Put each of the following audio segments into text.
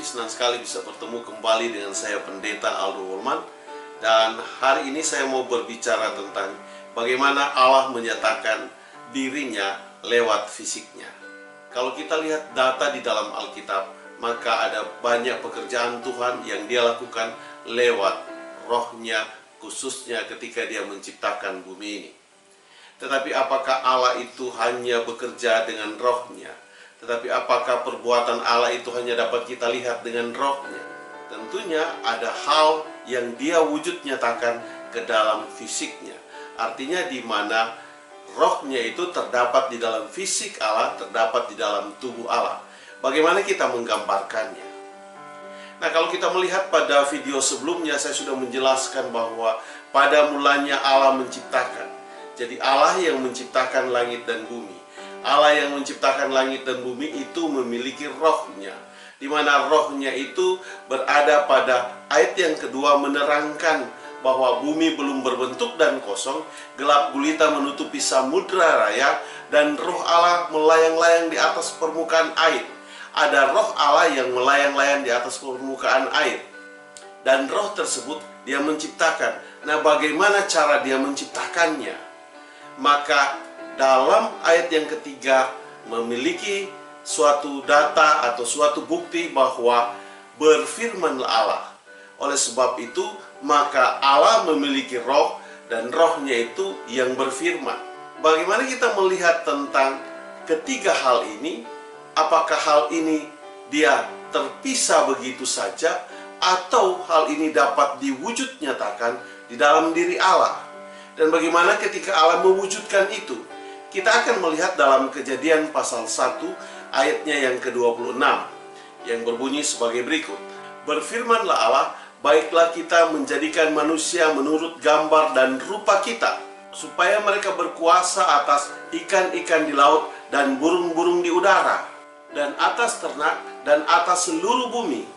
senang sekali bisa bertemu kembali dengan saya Pendeta Aldo Wolman. Dan hari ini saya mau berbicara tentang bagaimana Allah menyatakan dirinya lewat fisiknya. Kalau kita lihat data di dalam Alkitab, maka ada banyak pekerjaan Tuhan yang Dia lakukan lewat rohnya, khususnya ketika Dia menciptakan bumi ini. Tetapi apakah Allah itu hanya bekerja dengan rohnya? Tetapi apakah perbuatan Allah itu hanya dapat kita lihat dengan rohnya? Tentunya ada hal yang Dia wujud nyatakan ke dalam fisiknya. Artinya di mana rohnya itu terdapat di dalam fisik Allah, terdapat di dalam tubuh Allah. Bagaimana kita menggambarkannya? Nah, kalau kita melihat pada video sebelumnya, saya sudah menjelaskan bahwa pada mulanya Allah menciptakan. Jadi Allah yang menciptakan langit dan bumi. Allah yang menciptakan langit dan bumi itu memiliki rohnya, di mana rohnya itu berada pada ayat yang kedua menerangkan bahwa bumi belum berbentuk dan kosong, gelap gulita menutupi samudra raya, dan roh Allah melayang-layang di atas permukaan air. Ada roh Allah yang melayang-layang di atas permukaan air, dan roh tersebut Dia menciptakan. Nah, bagaimana cara Dia menciptakannya? Maka dalam ayat yang ketiga memiliki suatu data atau suatu bukti bahwa berfirmanlah Allah. Oleh sebab itu, maka Allah memiliki roh dan rohnya itu yang berfirman. Bagaimana kita melihat tentang ketiga hal ini? Apakah hal ini dia terpisah begitu saja, atau hal ini dapat diwujud nyatakan di dalam diri Allah? Dan bagaimana ketika Allah mewujudkan itu? Kita akan melihat dalam Kejadian pasal 1 ayatnya yang ke-26 yang berbunyi sebagai berikut. Berfirmanlah Allah, baiklah kita menjadikan manusia menurut gambar dan rupa kita, supaya mereka berkuasa atas ikan-ikan di laut dan burung-burung di udara, dan atas ternak dan atas seluruh bumi,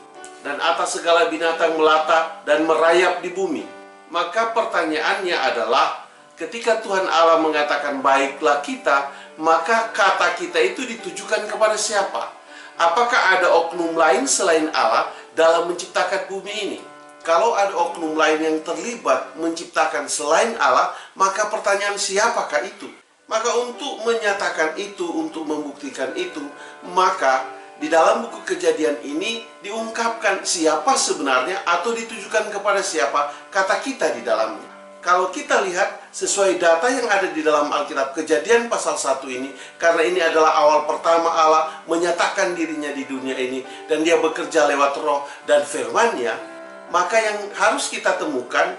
dan atas segala binatang melata dan merayap di bumi. Maka pertanyaannya adalah, ketika Tuhan Allah mengatakan baiklah kita, maka kata kita itu ditujukan kepada siapa? Apakah ada oknum lain selain Allah dalam menciptakan bumi ini? Kalau ada oknum lain yang terlibat menciptakan selain Allah, maka pertanyaan siapakah itu? Maka untuk menyatakan itu, untuk membuktikan itu, maka di dalam buku Kejadian ini diungkapkan siapa sebenarnya atau ditujukan kepada siapa kata kita di dalamnya. Kalau kita lihat sesuai data yang ada di dalam Alkitab Kejadian pasal 1 ini, karena ini adalah awal pertama Allah menyatakan dirinya di dunia ini, dan Dia bekerja lewat roh dan firman-Nya, maka yang harus kita temukan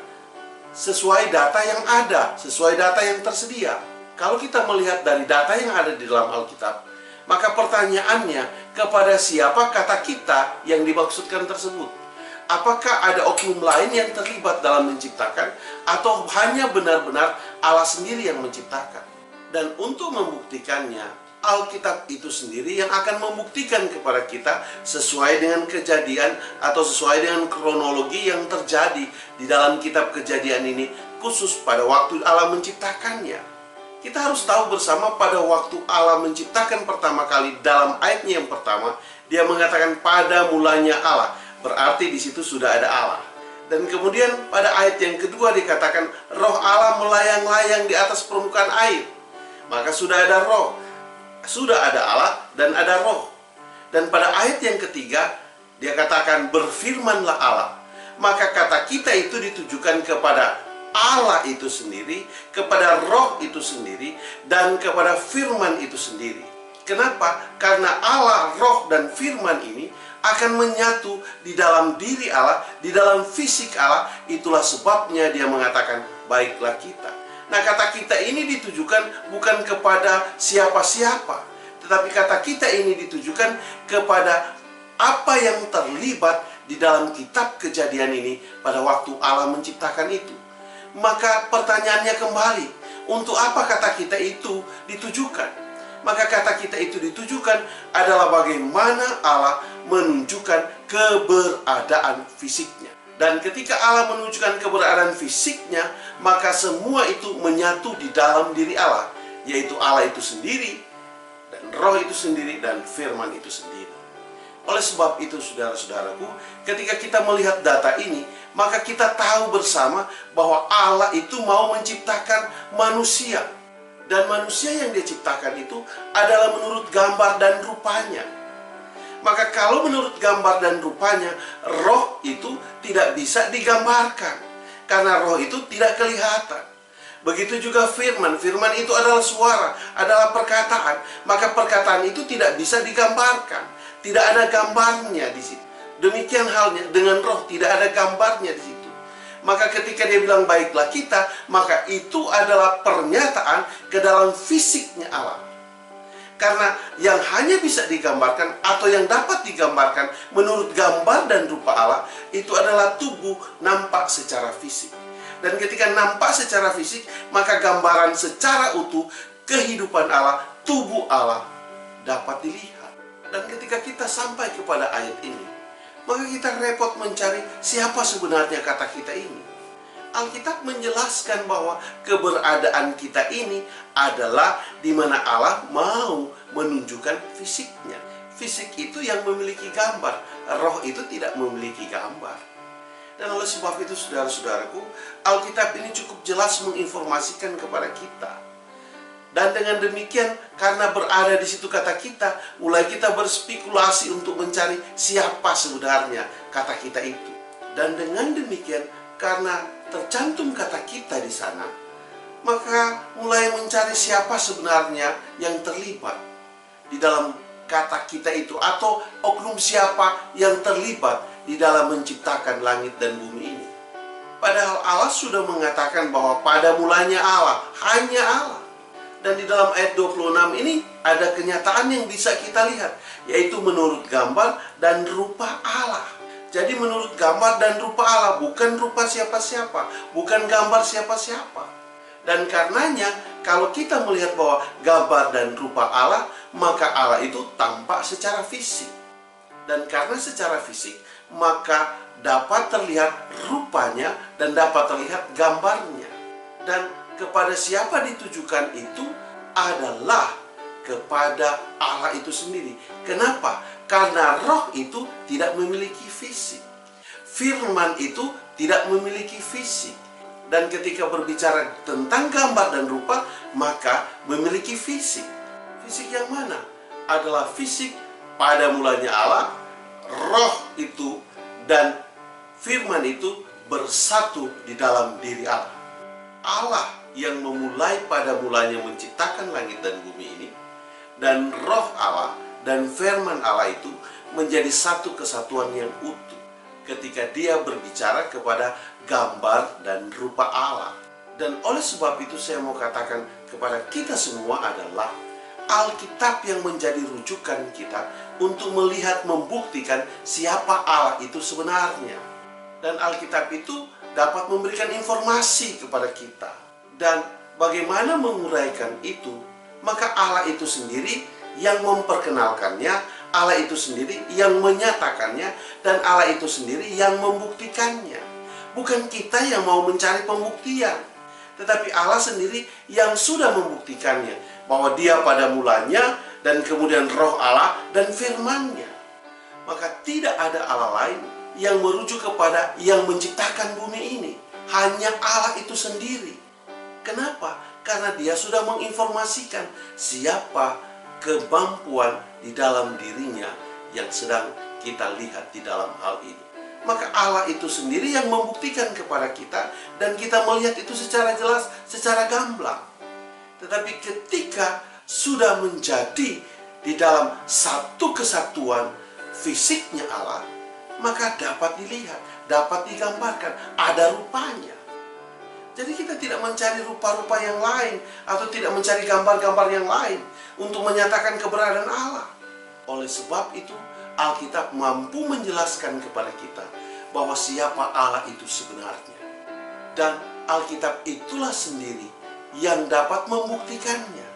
sesuai data yang ada, sesuai data yang tersedia. Kalau kita melihat dari data yang ada di dalam Alkitab, maka pertanyaannya, kepada siapa kata kita yang dimaksudkan tersebut? Apakah ada oknum lain yang terlibat dalam menciptakan, atau hanya benar-benar Allah sendiri yang menciptakan? Dan untuk membuktikannya, Alkitab itu sendiri yang akan membuktikan kepada kita sesuai dengan kejadian atau sesuai dengan kronologi yang terjadi di dalam kitab Kejadian ini, khusus pada waktu Allah menciptakannya. Kita harus tahu bersama, pada waktu Allah menciptakan pertama kali, dalam ayatnya yang pertama, Dia mengatakan pada mulanya Allah. Berarti di situ sudah ada Allah. Dan kemudian pada ayat yang kedua dikatakan roh Allah melayang-layang di atas permukaan air. Maka sudah ada roh, sudah ada Allah dan ada roh. Dan pada ayat yang ketiga Dia katakan berfirmanlah Allah. Maka kata kita itu ditujukan kepada Allah itu sendiri, kepada roh itu sendiri, dan kepada firman itu sendiri. Kenapa? Karena Allah, roh, dan firman ini akan menyatu di dalam diri Allah, di dalam fisik Allah. Itulah sebabnya Dia mengatakan baiklah kita. Nah, kata kita ini ditujukan bukan kepada siapa-siapa, tetapi kata kita ini ditujukan kepada apa yang terlibat di dalam kitab Kejadian ini pada waktu Allah menciptakan itu. Maka pertanyaannya kembali, untuk apa kata kita itu ditujukan? Maka kata kita itu ditujukan adalah bagaimana Allah menunjukkan keberadaan fisiknya. Dan ketika Allah menunjukkan keberadaan fisiknya, maka semua itu menyatu di dalam diri Allah, yaitu Allah itu sendiri, dan roh itu sendiri, dan firman itu sendiri. Oleh sebab itu saudara-saudaraku, ketika kita melihat data ini, maka kita tahu bersama bahwa Allah itu mau menciptakan manusia. Dan manusia yang dia ciptakan itu adalah menurut gambar dan rupanya. Maka kalau menurut gambar dan rupanya, roh itu tidak bisa digambarkan. Karena roh itu tidak kelihatan. Begitu juga firman. Firman itu adalah suara, adalah perkataan. Maka perkataan itu tidak bisa digambarkan. Tidak ada gambarnya di situ. Demikian halnya dengan roh, tidak ada gambarnya di situ. Maka ketika dia bilang baiklah kita, maka itu adalah pernyataan ke dalam fisiknya Allah. Karena yang hanya bisa digambarkan atau yang dapat digambarkan menurut gambar dan rupa Allah, itu adalah tubuh nampak secara fisik. Dan ketika nampak secara fisik, maka gambaran secara utuh kehidupan Allah, tubuh Allah dapat dilihat. Dan ketika kita sampai kepada ayat ini, maka kita repot mencari siapa sebenarnya kata kita ini. Alkitab menjelaskan bahwa keberadaan kita ini adalah di mana Allah mau menunjukkan fisiknya. Fisik itu yang memiliki gambar, roh itu tidak memiliki gambar. Dan oleh sebab itu saudara-saudaraku, Alkitab ini cukup jelas menginformasikan kepada kita. Dan dengan demikian, karena berada di situ kata kita, mulai kita berspekulasi untuk mencari siapa sebenarnya kata kita itu. Dan dengan demikian, karena tercantum kata kita di sana, maka mulai mencari siapa sebenarnya yang terlibat di dalam kata kita itu, atau oknum siapa yang terlibat di dalam menciptakan langit dan bumi ini. Padahal Allah sudah mengatakan bahwa pada mulanya Allah, hanya Allah. Dan di dalam ayat 26 ini ada kenyataan yang bisa kita lihat, yaitu menurut gambar dan rupa Allah. Jadi menurut gambar dan rupa Allah, bukan rupa siapa-siapa, bukan gambar siapa-siapa. Dan karenanya, kalau kita melihat bahwa gambar dan rupa Allah, maka Allah itu tampak secara fisik. Dan karena secara fisik, maka dapat terlihat rupanya dan dapat terlihat gambarnya. Dan kepada siapa ditujukan itu adalah kepada Allah itu sendiri. Kenapa? Karena roh itu tidak memiliki fisik. Firman itu tidak memiliki fisik. Dan ketika berbicara tentang gambar dan rupa, maka memiliki fisik. Fisik yang mana? Adalah fisik pada mulanya Allah, roh itu dan firman itu bersatu di dalam diri Allah. Allah yang memulai pada mulanya menciptakan langit dan bumi ini, dan roh Allah dan firman Allah itu menjadi satu kesatuan yang utuh ketika dia berbicara kepada gambar dan rupa Allah. Dan oleh sebab itu saya mau katakan kepada kita semua adalah Alkitab yang menjadi rujukan kita untuk melihat, membuktikan siapa Allah itu sebenarnya. Dan Alkitab itu dapat memberikan informasi kepada kita. Dan bagaimana menguraikan itu, maka Allah itu sendiri yang memperkenalkannya, Allah itu sendiri yang menyatakannya, dan Allah itu sendiri yang membuktikannya. Bukan kita yang mau mencari pembuktian, tetapi Allah sendiri yang sudah membuktikannya, bahwa dia pada mulanya, dan kemudian roh Allah dan firman-Nya. Maka tidak ada Allah lain yang merujuk kepada yang menciptakan bumi ini. Hanya Allah itu sendiri. Kenapa? Karena dia sudah menginformasikan siapa kemampuan di dalam dirinya yang sedang kita lihat di dalam hal ini. Maka Allah itu sendiri yang membuktikan kepada kita, dan kita melihat itu secara jelas, secara gamblang. Tetapi ketika sudah menjadi di dalam satu kesatuan fisiknya Allah, maka dapat dilihat, dapat digambarkan, ada rupanya. Jadi kita tidak mencari rupa-rupa yang lain, atau tidak mencari gambar-gambar yang lain untuk menyatakan keberadaan Allah. Oleh sebab itu, Alkitab mampu menjelaskan kepada kita bahwa siapa Allah itu sebenarnya. Dan Alkitab itulah sendiri yang dapat membuktikannya.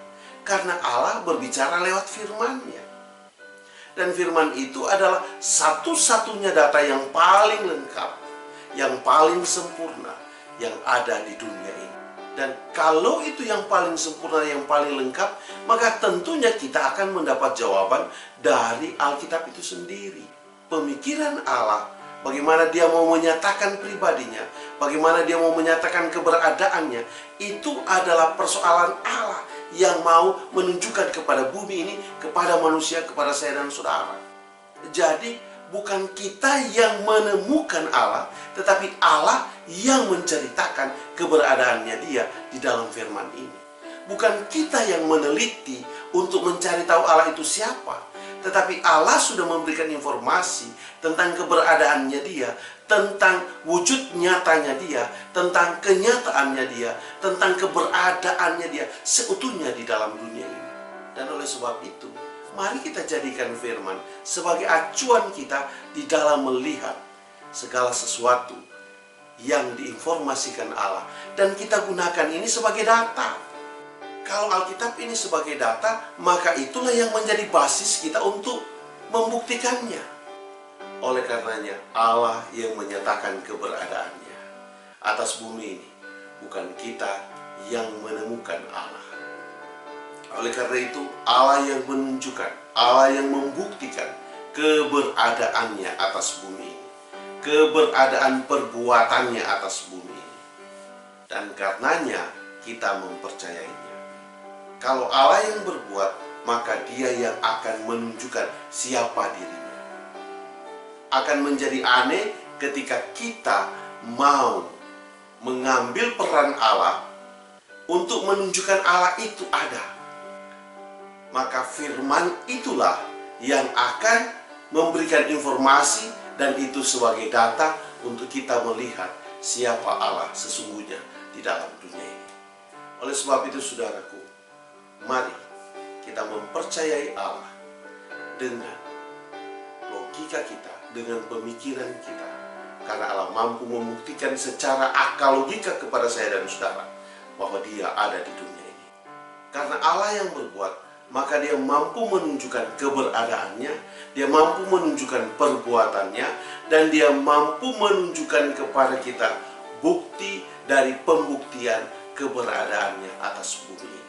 Karena Allah berbicara lewat firman-Nya. Dan firman itu adalah satu-satunya data yang paling lengkap, yang paling sempurna yang ada di dunia ini. Dan kalau itu yang paling sempurna, yang paling lengkap, maka tentunya kita akan mendapat jawaban dari Alkitab itu sendiri. Pemikiran Allah, bagaimana dia mau menyatakan pribadinya, bagaimana dia mau menyatakan keberadaannya, itu adalah persoalan Allah yang mau menunjukkan kepada bumi ini, kepada manusia, kepada saya dan saudara. Jadi, bukan kita yang menemukan Allah, tetapi Allah yang menceritakan keberadaannya dia di dalam firman ini. Bukan kita yang meneliti untuk mencari tahu Allah itu siapa, tetapi Allah sudah memberikan informasi tentang keberadaannya dia, tentang wujud nyatanya dia, tentang kenyataannya dia, tentang keberadaannya dia seutuhnya di dalam dunia ini. Dan oleh sebab itu, mari kita jadikan firman sebagai acuan kita di dalam melihat segala sesuatu yang diinformasikan Allah. Dan kita gunakan ini sebagai data. Kalau Alkitab ini sebagai data, maka itulah yang menjadi basis kita untuk membuktikannya. Oleh karenanya, Allah yang menyatakan keberadaannya atas bumi ini. Bukan kita yang menemukan Allah. Oleh karena itu, Allah yang menunjukkan, Allah yang membuktikan keberadaannya atas bumi ini, keberadaan perbuatannya atas bumi ini. Dan karenanya kita mempercayainya. Kalau Allah yang berbuat, maka dia yang akan menunjukkan siapa dirinya. Akan menjadi aneh ketika kita mau mengambil peran Allah untuk menunjukkan Allah itu ada. Maka firman itulah yang akan memberikan informasi, dan itu sebagai data untuk kita melihat siapa Allah sesungguhnya di dalam dunia ini. Oleh sebab itu, saudaraku, mari kita mempercayai Allah dengan logika kita, dengan pemikiran kita. Karena Allah mampu membuktikan secara akal logika kepada saya dan saudara bahwa dia ada di dunia ini. Karena Allah yang berbuat, maka dia mampu menunjukkan keberadaannya, dia mampu menunjukkan perbuatannya, dan dia mampu menunjukkan kepada kita bukti dari pembuktian keberadaannya atas bumi.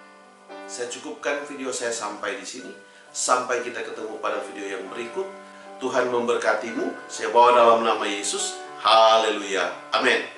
Saya cukupkan video saya sampai di sini. Sampai kita ketemu pada video yang berikut. Tuhan memberkatimu. Saya bawa dalam nama Yesus. Haleluya. Amin.